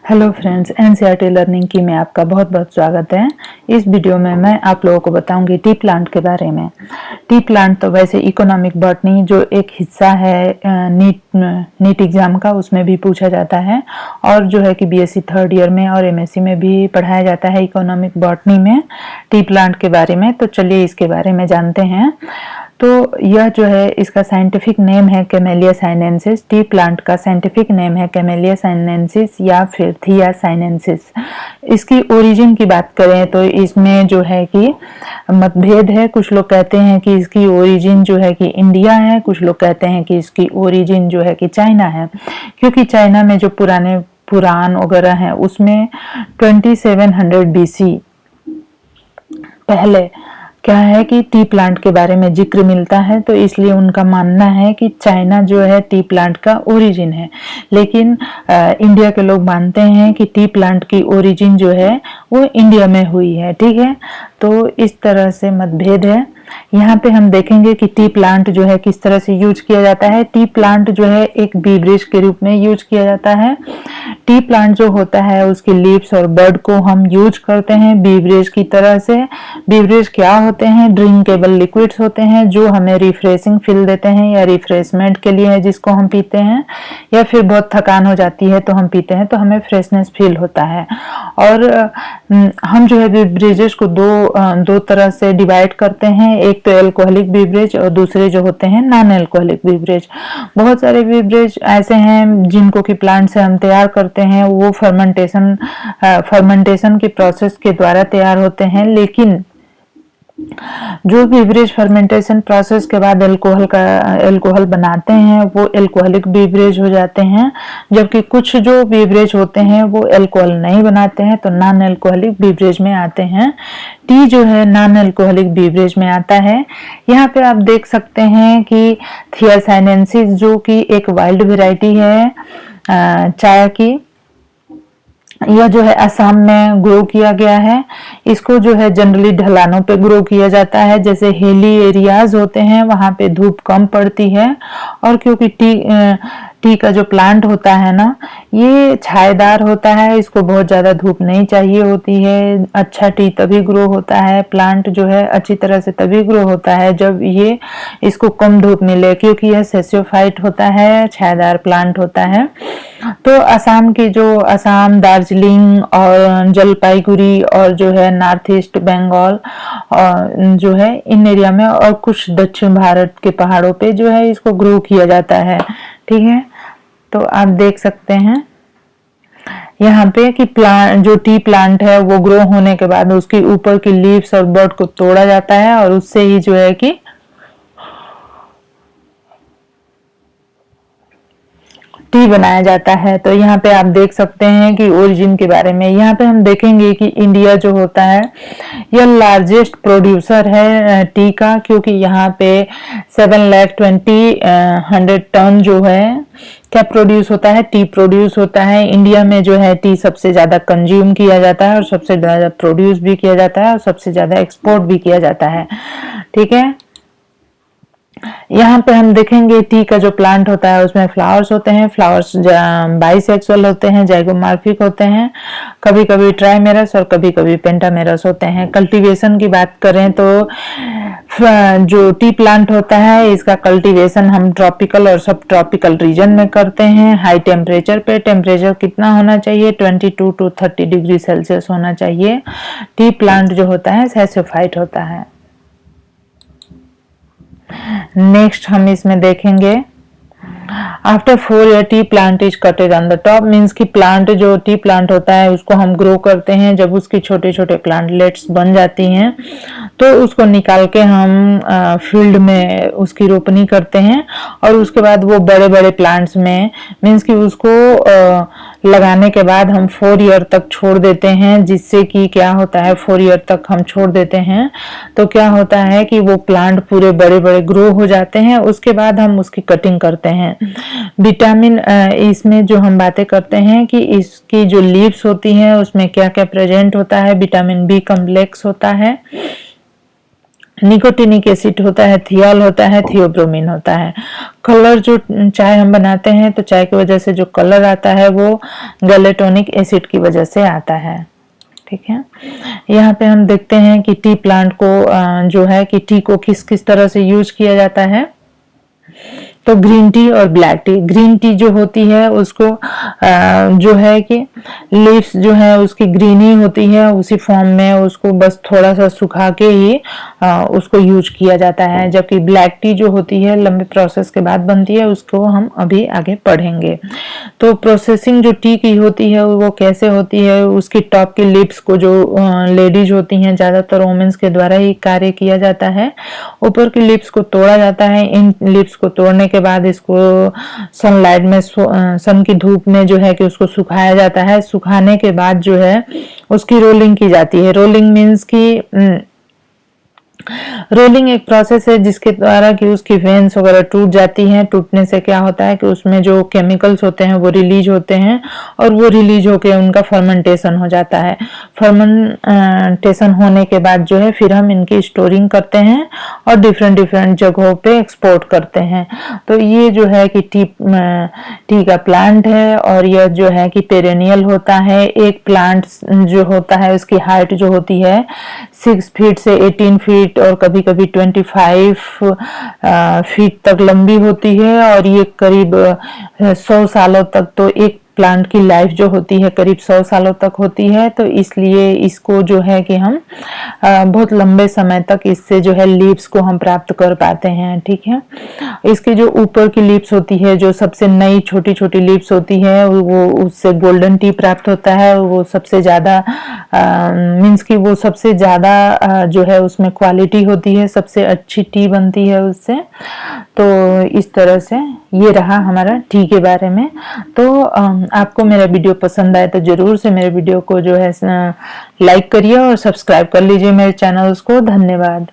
Hello friends, NCERT learning की में आपका बहुत बहुत स्वागत है। इस वीडियो में मैं आप लोगों को बताऊंगी टी प्लांट के बारे में। टी प्लांट तो वैसे इकोनॉमिक बॉटनी जो एक हिस्सा है नीट एग्जाम का, उसमें भी पूछा जाता है और जो है कि बीएससी थर्ड ईयर में और एमएससी में भी पढ़ाया जाता है इकोनॉमिक बॉटनी में टी प्लांट के बारे में। तो चलिए इसके बारे में जानते हैं। तो यह जो है इसका साइंटिफिक नेम है कैमेलिया साइनेंसिस। टी प्लांट का साइंटिफिक नेम है कैमेलिया साइनेंसिस या फिर थिया साइनेंसिस। इसकी ओरिजिन की बात करें तो इसमें जो है कि मतभेद है। कुछ लोग कहते हैं कि इसकी ओरिजिन जो है कि इंडिया है, कुछ लोग कहते हैं कि इसकी ओरिजिन जो है कि चाइना है, क्योंकि चाइना में जो पुराने पुराण वगैरह हैं उसमें 2700 बीसी पहले क्या है कि टी प्लांट के बारे में जिक्र मिलता है। तो इसलिए उनका मानना है कि चाइना जो है टी प्लांट का ओरिजिन है, लेकिन इंडिया के लोग मानते हैं कि टी प्लांट की ओरिजिन जो है वो इंडिया में हुई है। ठीक है, तो इस तरह से मतभेद है। यहाँ पे हम देखेंगे कि टी प्लांट जो है किस तरह से यूज किया जाता है। टी प्लांट जो है एक बीवरेज के रूप में यूज किया जाता है। टी प्लांट जो होता है उसकी लीव्स और बड को हम यूज करते हैं बीवरेज की तरह से। बीवरेज क्या होते हैं? ड्रिंकेबल लिक्विड्स होते हैं जो हमें रिफ्रेशिंग फील देते हैं या रिफ्रेशमेंट के लिए है जिसको हम पीते हैं, या फिर बहुत थकान हो जाती है तो हम पीते हैं तो हमें फ्रेशनेस फील होता है। और हम जो है बीवरेजेस को दो तरह से डिवाइड करते हैं। एक तो एल्कोहलिक बीवरेज और दूसरे जो होते हैं नॉन एल्कोहलिक बीवरेज। बहुत सारे बीवरेज ऐसे हैं जिनको कि प्लांट से हम तैयार करते हैं, वो फर्मेंटेशन की प्रोसेस के द्वारा तैयार होते हैं। लेकिन जो बीवरेज फर्मेंटेशन प्रोसेस के बाद एल्कोहल बनाते हैं वो एल्कोहलिक बीवरेज हो जाते हैं, जबकि कुछ जो बीवरेज होते हैं वो एल्कोहल नहीं बनाते हैं तो नॉन एल्कोहलिक बीवरेज में आते हैं। टी जो है नॉन एल्कोहलिक बीवरेज में आता है। यहाँ पे आप देख सकते हैं कि थिया साइनेंसिस जो कि एक वाइल्ड वेराइटी है चाय की, यह जो है असम में ग्रो किया गया है। इसको जो है जनरली ढलानों पे ग्रो किया जाता है, जैसे हिली एरियाज होते हैं वहां पे धूप कम पड़ती है। और क्योंकि टी का जो प्लांट होता है ना, ये छायेदार होता है, इसको बहुत ज्यादा धूप नहीं चाहिए होती है। अच्छा टी तभी ग्रो होता है, प्लांट जो है अच्छी तरह से तभी ग्रो होता है जब ये इसको कम धूप मिले, क्योंकि यह सेसियोफाइट होता है, छायेदार प्लांट होता है। तो असम, दार्जिलिंग और जलपाईगुड़ी और जो है नॉर्थ ईस्ट बंगाल और जो है इन एरिया में और कुछ दक्षिण भारत के पहाड़ों पे जो है इसको ग्रो किया जाता है। ठीक है, तो आप देख सकते हैं यहाँ पे कि जो टी प्लांट है वो ग्रो होने के बाद उसके ऊपर की लीव्स और बड को तोड़ा जाता है और उससे ही जो है कि टी बनाया जाता है। तो यहाँ पे आप देख सकते हैं कि ओरिजिन के बारे में यहाँ पे हम देखेंगे कि इंडिया जो होता है यह लार्जेस्ट प्रोड्यूसर है टी का, क्योंकि यहाँ पे 7,20,100 टन जो है क्या प्रोड्यूस होता है? टी प्रोड्यूस होता है। इंडिया में जो है टी सबसे ज्यादा कंज्यूम किया जाता है और सबसे ज्यादा प्रोड्यूस भी किया जाता है और सबसे ज्यादा एक्सपोर्ट भी किया जाता है। ठीक है, यहाँ पे हम देखेंगे टी का जो प्लांट होता है उसमें फ्लावर्स होते हैं। फ्लावर्स बाइसेक्सुअल होते हैं, जाइगोमॉर्फिक होते हैं, कभी कभी ट्राइमेरस और कभी कभी पेंटामेरस होते हैं। कल्टीवेशन की बात करें तो जो टी प्लांट होता है इसका कल्टीवेशन हम ट्रॉपिकल और सब ट्रॉपिकल रीजन में करते हैं। हाई टेम्परेचर पे, टेम्परेचर कितना होना चाहिए? 22 to 30 डिग्री सेल्सियस होना चाहिए। टी प्लांट जो होता है सेसियोफाइट होता है। नेक्स्ट हम इसमें देखेंगे after 4 year T plant is कटेड on the top. Means की प्लांट जो टी प्लांट होता है उसको हम ग्रो करते हैं। जब उसकी छोटे छोटे प्लांटलेट्स बन जाती हैं तो उसको निकाल के हम फील्ड में उसकी रोपनी करते हैं और उसके बाद वो बड़े बड़े प्लांट्स में मीन्स कि उसको लगाने के बाद हम 4 ईयर तक छोड़ देते हैं। जिससे कि क्या होता है, 4 ईयर तक हम छोड़ देते हैं तो क्या होता है कि वो प्लांट पूरे बड़े बड़े ग्रो हो जाते हैं। उसके बाद हम उसकी कटिंग करते हैं। विटामिन इसमें जो हम बातें करते हैं कि इसकी जो लीव्स होती हैं उसमें क्या क्या प्रेजेंट होता है। विटामिन बी कॉम्प्लेक्स होता है, निकोटिनिक एसिड होता है, थियाल होता है, थियोब्रोमीन होता है। कलर जो चाय हम बनाते हैं तो चाय की वजह से जो कलर आता है वो गैलेटोनिक एसिड की वजह से आता है। ठीक है, यहाँ पे हम देखते हैं कि टी प्लांट को जो है कि टी को किस किस तरह से यूज किया जाता है। तो ग्रीन टी और ब्लैक टी, ग्रीन टी जो होती है उसको जो है कि लीव्स जो है उसकी ग्रीन ही होती है, उसी फॉर्म में उसको बस थोड़ा सा सुखा के ही उसको यूज किया जाता है। जबकि ब्लैक टी जो होती है लंबे प्रोसेस के बाद बनती है, उसको हम अभी आगे पढ़ेंगे। तो प्रोसेसिंग जो टी की होती है वो कैसे होती है, उसकी टॉप की लिप्स को जो लेडीज होती हैं, ज्यादातर वुमेन्स के द्वारा ही कार्य किया जाता है। ऊपर की लिप्स को तोड़ा जाता है। इन लिप्स को तोड़ने के बाद इसको सनलाइट में सन की धूप में जो है कि उसको सुखाया जाता है। सुखाने के बाद जो है उसकी रोलिंग की जाती है। रोलिंग मीन्स की रोलिंग एक प्रोसेस है जिसके द्वारा कि उसकी वेन्स वगैरह टूट जाती हैं। टूटने से क्या होता है कि उसमें जो केमिकल्स होते हैं वो रिलीज होते हैं और वो रिलीज होके उनका फर्मेंटेशन हो जाता है। फर्मेंटेशन होने के बाद जो है फिर हम इनकी स्टोरिंग करते हैं और डिफरेंट डिफरेंट जगहों पे एक्सपोर्ट करते हैं। तो ये जो है कि टी का प्लांट है और यह जो है कि पेरेनियल होता है। एक प्लांट जो होता है उसकी हाइट जो होती है 6 फीट से 18 फीट और कभी कभी 25 फीट तक लंबी होती है और ये करीब 100 सालों तक, तो एक प्लांट की लाइफ जो होती है करीब 100 सालों तक होती है। तो इसलिए इसको जो है कि हम बहुत लंबे समय तक इससे जो है लीव्स को हम प्राप्त कर पाते हैं। ठीक है, इसकी जो ऊपर की लीव्स होती है, जो सबसे नई छोटी छोटी लीव्स होती है, वो उससे गोल्डन टी प्राप्त होता है। वो सबसे ज्यादा मीन्स की वो सबसे ज्यादा जो है उसमें क्वालिटी होती है, सबसे अच्छी टी बनती है उससे। तो इस तरह से ये रहा हमारा टी के बारे में। तो आपको मेरा वीडियो पसंद आए तो जरूर से मेरे वीडियो को जो है लाइक करिए और सब्सक्राइब कर लीजिए मेरे चैनल्स को। धन्यवाद।